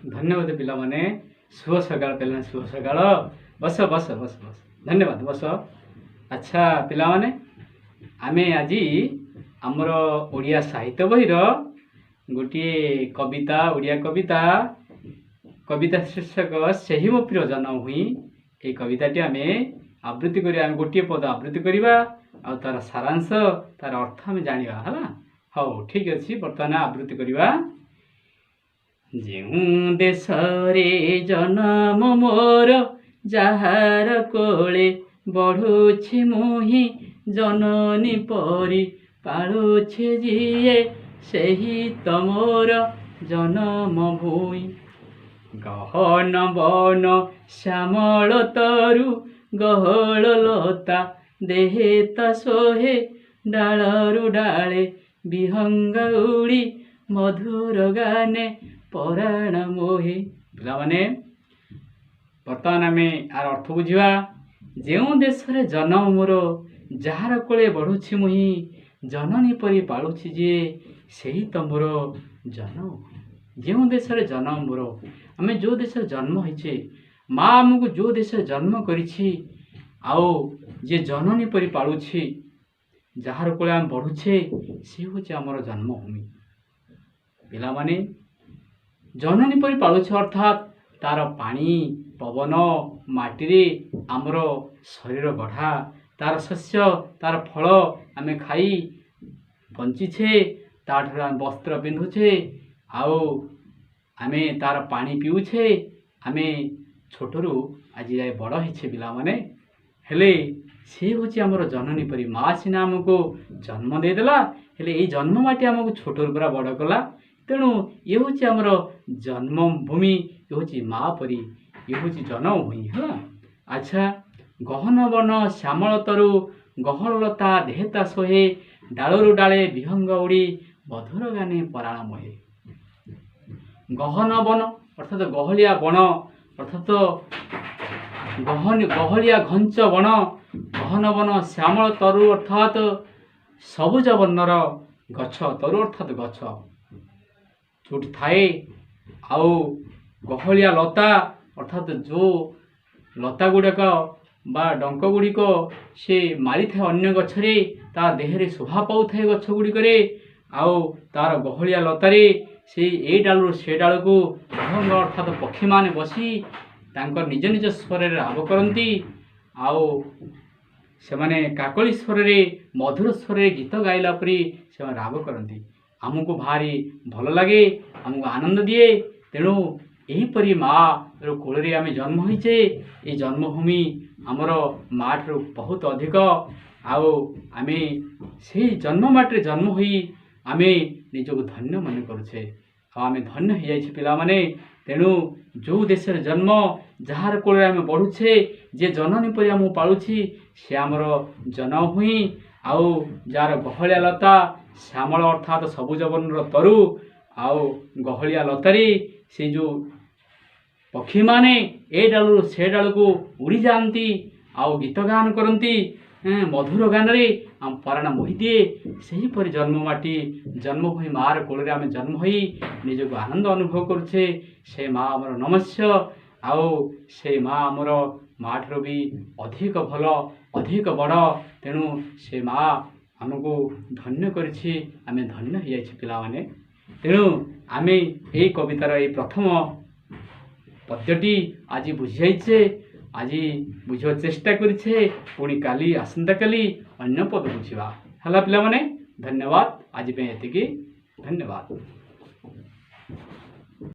धन्यवाद पिला माने शुभ सकाळ पिला शुभ सकाळ बस बस बस बस धन्यवाद बस। अच्छा पिला माने आमे आज आमर ओडिया साहित्य बहिर गोटे कविता ओडिया कविता कविता शीर्षक सही मो प्रिय जन्म हुई ये कविताटी आम आवृत्ति करिया गोटे पद आवृत्ति करवा आ तार सारांश तार अर्थ आम जाना है हाँ ठीक अच्छे बर्तमान आवृत्ति करवा। ଯେଉଁ ଦେଶରେ ଜନମ ମୋର ଯାହାର କୋଳେ ବଢ଼ୁଛି ମୁହିଁ ଜନନୀ ପରି ପାଳୁଛି ଯିଏ ସେହି ତ ମୋର ଜନମ ଭୂଇଁ। ଗହନ ବନ ଶ୍ୟାମଳ ତରୁ ଗହଳ ଲତା ଦେହେ ତା ଶୋହେ ଡାଳରୁ ଡାଳେ ବିହଙ୍ଗ ଉଡ଼ି ମଧୁର ଗାନେ पराण मोहे। पिला माने बर्तमान आम यार अर्थ बुझा जो देश रे जन्म मोर जार कोले बढ़ुछि मुही जननी परी पालुछि जे सही तो मोर जन्म। जो देश रे जन्म मोर आम जो देश जन्म होइछे माँ आमको जो देश जन्म करिछि आओ जे जननी परी पालुछि जार कोले आम बढ़ुछे से होछि हमर जन्मभूमि। पिला माने जननी परी पालुछ अर्थात तार पानी पवन माटी आमर शरीर गढ़ा तार शस्य तार फल आम खाई बंचीछे ताठर आम वस्त्र पिंधुछे आओ आमे तार पानी पीऊछे आम छोटरू आज जाए बड़ होइछे पिला माने हेले से होछि हमर जननी परी माँ सिना आमको जन्म देदेला हेले एई जन्म माटी आमको छोटरू पूरा बड़ कला तेणु ये हूँ आमर जन्मभूमि ये हूँ माँ परी ये हूँ जन्मभूमि है। अच्छा गहन बन श्यामल तरु गहलता देहता सोहे डालू डाले विहंग उड़ी मधुर गाने पराण मोहे। गहन बन अर्थात गहलिया बन अर्थात गहलिया घंच बन गहन बन श्यामल तरु अर्थात सबुज वर्णर गछ तरु अर्थात गछ जोटी थाए आउ गहलिया लता अर्थात जो लता गुड़ाक बा डंक गुड़िक से मारी थाए अन्य गछरे तार देहरे शोभा पाऊ थाए गछ गुड़िक आउ तार गहलिया लतारे से ए डालू से डाल को भंग अर्थात पक्षी माने बसी तांकर निज निज स्वर राग करती आउ से माने काकली स्वर मधुर स्वर गीत गाइला परी से राग करती आमको भारी भल लगे आमको आनंद दिए। तेणु यहीपरी माँ कोल आम जन्म होइछे ये जन्मभूमि आमर माँ ठार बहुत अधिक आओ आम से जन्ममाटे जन्म होई आम निजको धन्य मन करुछे आम धन्य हो जाइछे पिला माने। तेणु जो देश जन्म जार कोल आम बढ़ुछे जे जननी परी आम पालुछि से आमर जन्मभूमि आउ जार गहलिया लता श्यामल अर्थात सबुज वर्णर तरु आउ गहलिया लतारी से जो पक्षी माने ए डालू से डाल को उड़ी जाती आउ गीत गान करती मधुर गान रे आम पराण मोहि दिए सेहीपरि जन्ममाटी जन्मभूमि मार कोल आम जन्म होई निजको आनंद अनुभव करुछे से माँ आमर नमस्य आउ से माँ आमर माँ ठार भी अधिक भल अधिक बड़। तेणु से माँ आमको धन्य करिछि आमे धन्य हो जाइछे पिला माने। तेणु आमे ए कवितार ए प्रथम पद्यटी आज बुझी जाइछे आज बुझा चेष्टा करिछे पुणी काली आसंता काली अन्य पद बुझिबा हला पिला माने। धन्यवाद आज पे एतिकी धन्यवाद।